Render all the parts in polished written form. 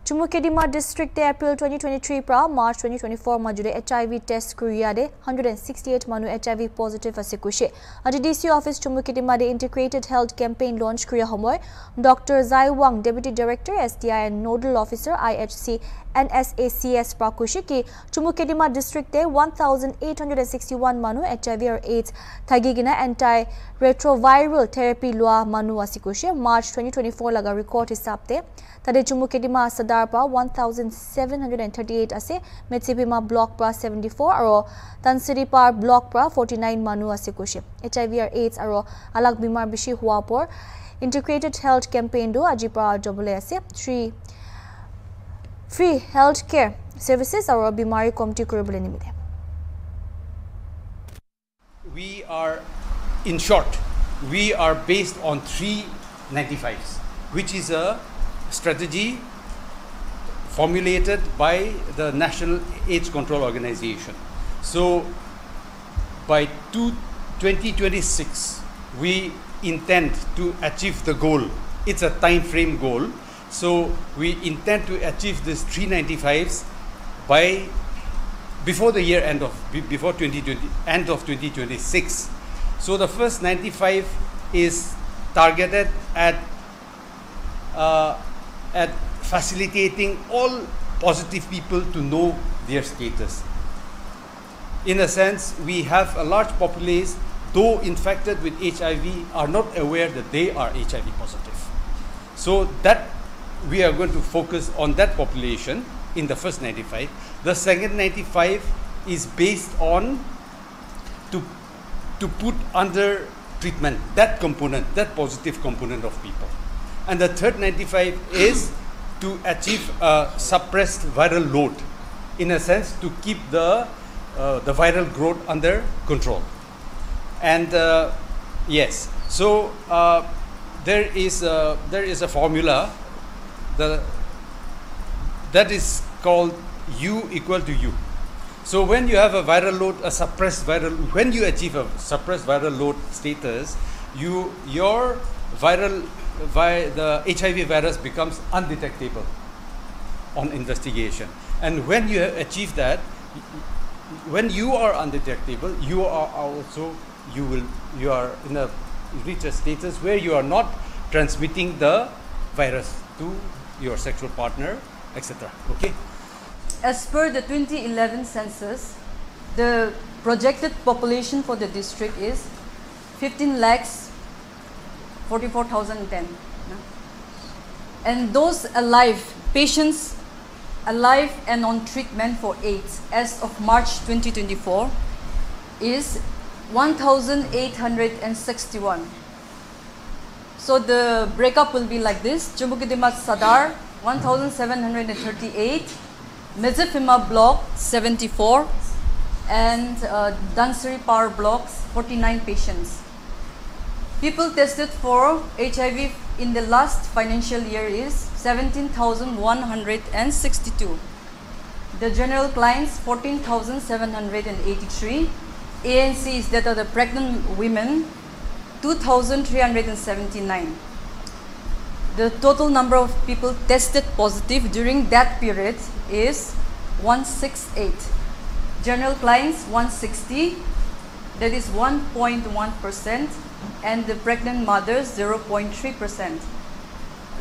Chumoukedima district April 2023 pra March 2024 majude HIV test kuriya de 168 manu HIV positive ase kushe. Ati DC office Chumoukedima de integrated health campaign launch kuriya homoy Dr. Zai Wang deputy director STI and nodal officer IHC NSACS pra kushe ki Chumoukedima district de 1861 manu HIV or AIDS thagigina anti retroviral therapy lua manu ase kushe. March 2024 laga record hisab te tade Chumoukedima Sadar pa 1738 ase, Metsipima block pa 74 aro Tansiri par block pa 49 manu ase kushe. HIV or AIDS aro alag bimar bishi hua por integrated health campaign do aji pa double ase. Free health care services aro bimari committee kuribole nimide. We are, in short, we are based on 395s, which is a strategy formulated by the National AIDS Control Organization. So by 2026, we intend to achieve the goal. It's a time frame goal. So we intend to achieve this 395s by before the year end of before 2020 end of 2026. So the first 95 is targeted at facilitating all positive people to know their status. In a sense, we have a large populace, though infected with HIV, are not aware that they are HIV positive. So that we are going to focus on that population in the first 95. The second 95 is based on to put under treatment that component, that positive component of people. And the third 95 is to achieve a suppressed viral load, in a sense to keep the viral growth under control. And yes, so there is a formula that is called U equal to U. So when you have a viral load, when you achieve a suppressed viral load status, the HIV virus becomes undetectable on investigation. And when you achieve that, when you are undetectable, you are in a reach a status where you are not transmitting the virus to your sexual partner, etc. Okay. As per the 2011 census, the projected population for the district is 15,44,010. And those alive, patients alive and on treatment for AIDS as of March 2024 is 1,861. So the breakup will be like this: Chumoukedima Sadar 1,738, Metsipima block 74, and Dansiri Power blocks 49 patients. People tested for HIV in the last financial year is 17,162. The general clients 14,783. ANCs, that are the pregnant women, 2,379. The total number of people tested positive during that period is 168. General clients 160, that is 1.1%, and the pregnant mothers 0.3%.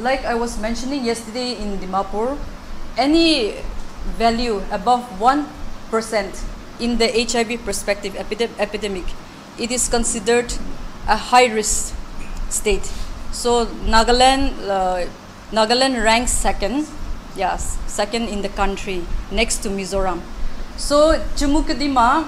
Like I was mentioning yesterday in Dimapur, any value above 1% in the HIV perspective epidemic, it is considered a high-risk state. So Nagaland ranks second, yes, second in the country, next to Mizoram. So Chumoukedima,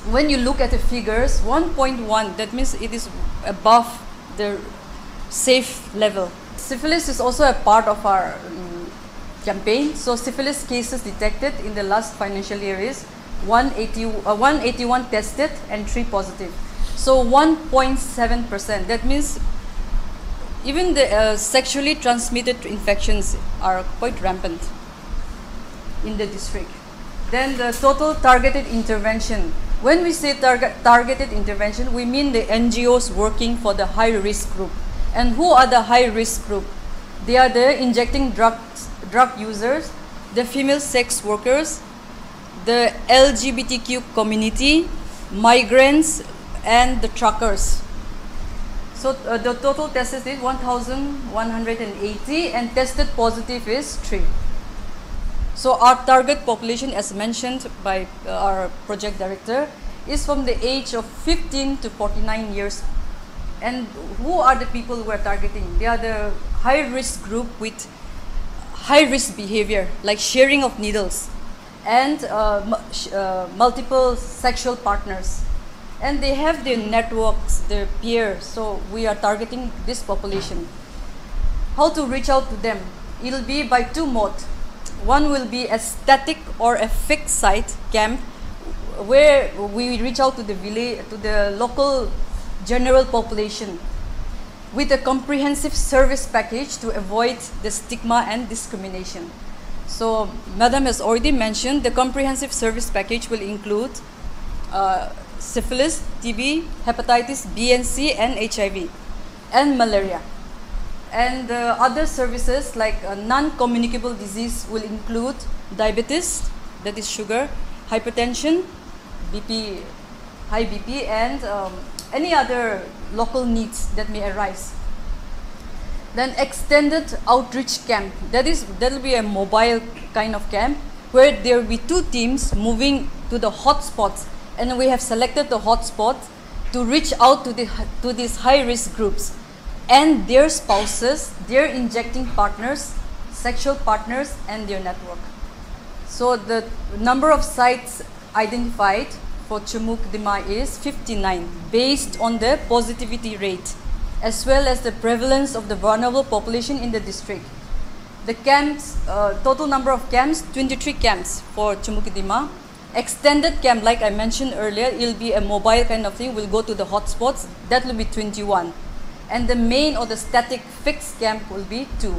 when you look at the figures, 1.1, that means it is above the safe level. Syphilis is also a part of our campaign. So syphilis cases detected in the last financial year is 181 tested and 3 positive. So 1.7%. That means even the sexually transmitted infections are quite rampant in the district. Then the total targeted intervention. When we say targeted intervention, we mean the NGOs working for the high risk group. And who are the high risk group? They are the injecting drug users, the female sex workers, the LGBTQ community, migrants, and the truckers. So the total tested is 1,180 and tested positive is 3. So our target population, as mentioned by our project director, is from the age of 15 to 49 years. And who are the people we are targeting? They are the high-risk group with high-risk behavior, like sharing of needles and multiple sexual partners. And they have their networks, their peers, so we are targeting this population. How to reach out to them? It will be by 2 modes. One will be a static or a fixed site camp, where we reach out to the village, to the local general population with a comprehensive service package to avoid the stigma and discrimination. So Madam has already mentioned the comprehensive service package will include syphilis, TB, hepatitis B and C, and HIV, and malaria. And other services like non-communicable disease will include diabetes, that is sugar, hypertension, BP, high BP, and any other local needs that may arise. Then extended outreach camp, that will be a mobile kind of camp where there will be 2 teams moving to the hotspots, and we have selected the hotspot to reach out to these high-risk groups and their spouses, their injecting partners, sexual partners, and their network. So the number of sites identified for Chumoukedima is 59 based on the positivity rate as well as the prevalence of the vulnerable population in the district. The camps, total number of camps, 23 camps for Chumoukedima. Extended camp, like I mentioned earlier, it will be a mobile kind of thing. We'll go to the hotspots. That will be 21. And the main or the static fixed camp will be 2.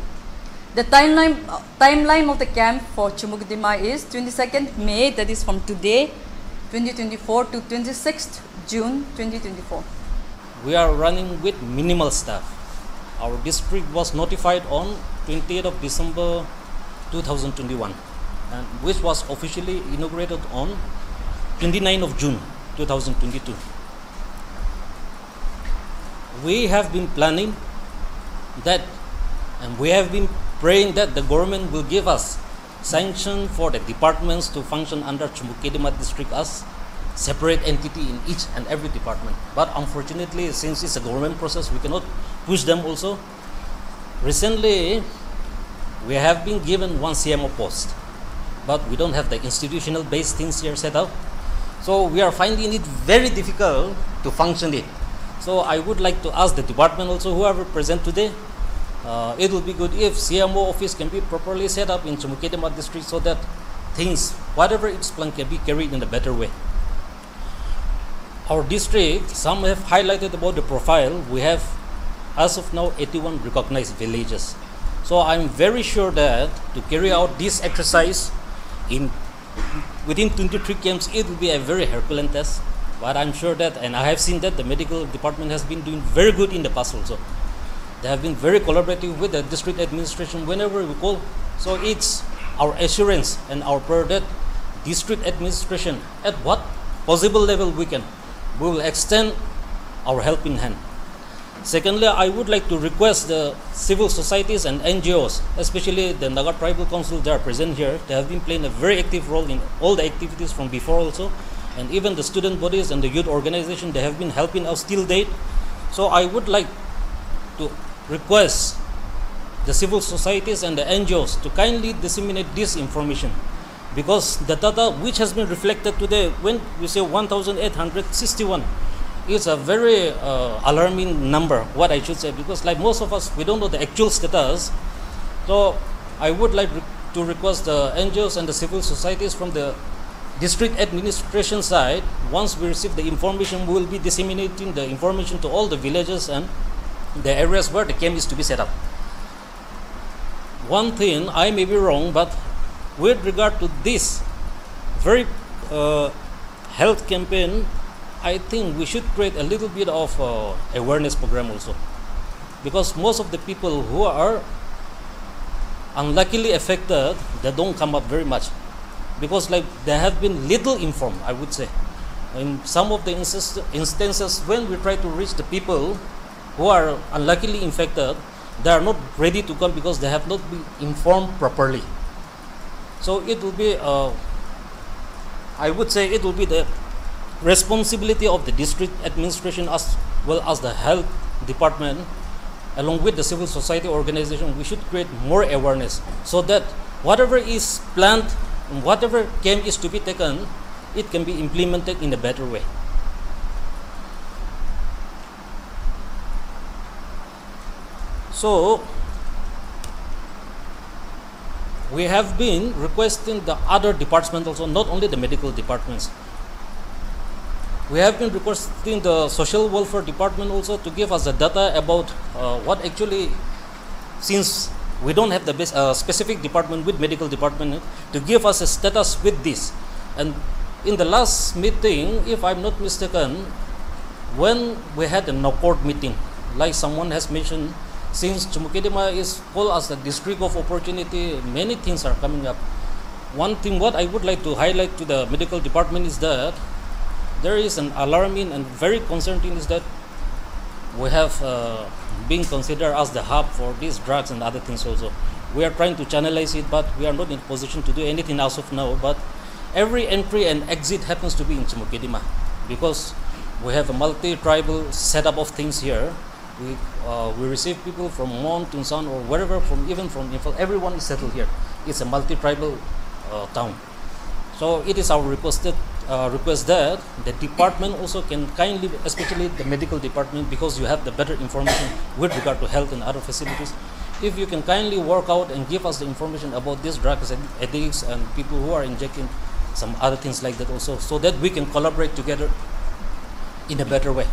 The timeline of the camp for Chumoukedima is 22nd May, that is from today, 2024 to 26th June 2024. We are running with minimal staff. Our district was notified on 28th of December 2021, and which was officially inaugurated on 29th of June 2022. We have been planning that, and we have been praying that the government will give us sanction for the departments to function under Chumoukedima district as separate entity in each and every department. But unfortunately, since it's a government process, we cannot push them also. Recently, we have been given 1 CMO post, but we don't have the institutional based things here set up. So we are finding it very difficult to function it. So I would like to ask the department also, whoever present today, it will be good if CMO office can be properly set up in Chumoukedima district so that things, whatever it's planned, can be carried in a better way. Our district, some have highlighted about the profile. We have, as of now, 81 recognized villages. So I'm very sure that to carry out this exercise within 23 camps, it will be a very Herculean task. But I'm sure that, and I have seen that the medical department has been doing very good in the past also. They have been very collaborative with the district administration whenever we call. So it's our assurance and our prayer that district administration, at what possible level we will extend our helping hand. Secondly, I would like to request the civil societies and NGOs, especially the Naga Tribal Council that are present here. They have been playing a very active role in all the activities from before also. And even the student bodies and the youth organization, they have been helping us till date. So I would like to request the civil societies and the NGOs to kindly disseminate this information, because the data which has been reflected today, when we say 1,861, is a very alarming number, what I should say, because like most of us, we don't know the actual status. So I would like to request the NGOs and the civil societies from the district administration side, once we receive the information, we will be disseminating the information to all the villages and the areas where the camp is to be set up. One thing, I may be wrong, but with regard to this very health campaign, I think we should create a little bit of awareness program also, because most of the people who are unluckily affected, they don't come up very much, because like they have been little informed, I would say. In some of the instances when we try to reach the people who are unluckily infected, they are not ready to come because they have not been informed properly. So it will be, I would say it will be the responsibility of the district administration as well as the health department, along with the civil society organization. We should create more awareness so that whatever is planned, whatever game is to be taken, it can be implemented in a better way. So we have been requesting the other departments also, not only the medical departments. We have been requesting the social welfare department also to give us the data about what actually, since we don't have the specific department with medical department, to give us a status with this. And in the last meeting, if I'm not mistaken, when we had a no-court meeting, like someone has mentioned, since Chumoukedima is called as the district of opportunity, many things are coming up. One thing what I would like to highlight to the medical department is that there is an alarming and very concerning is that we have been considered as the hub for these drugs and other things also. We are trying to channelize it, but we are not in a position to do anything as of now. But every entry and exit happens to be in Chumoukedima because we have a multi-tribal setup of things here. We receive people from Mon, Tunsan, or wherever, even from Infal. Everyone is settled here. It's a multi-tribal town. So it is our request that the department also can kindly, especially the medical department, because you have the better information with regard to health and other facilities, if you can kindly work out and give us the information about these drugs and addicts and people who are injecting some other things like that also, so that we can collaborate together in a better way.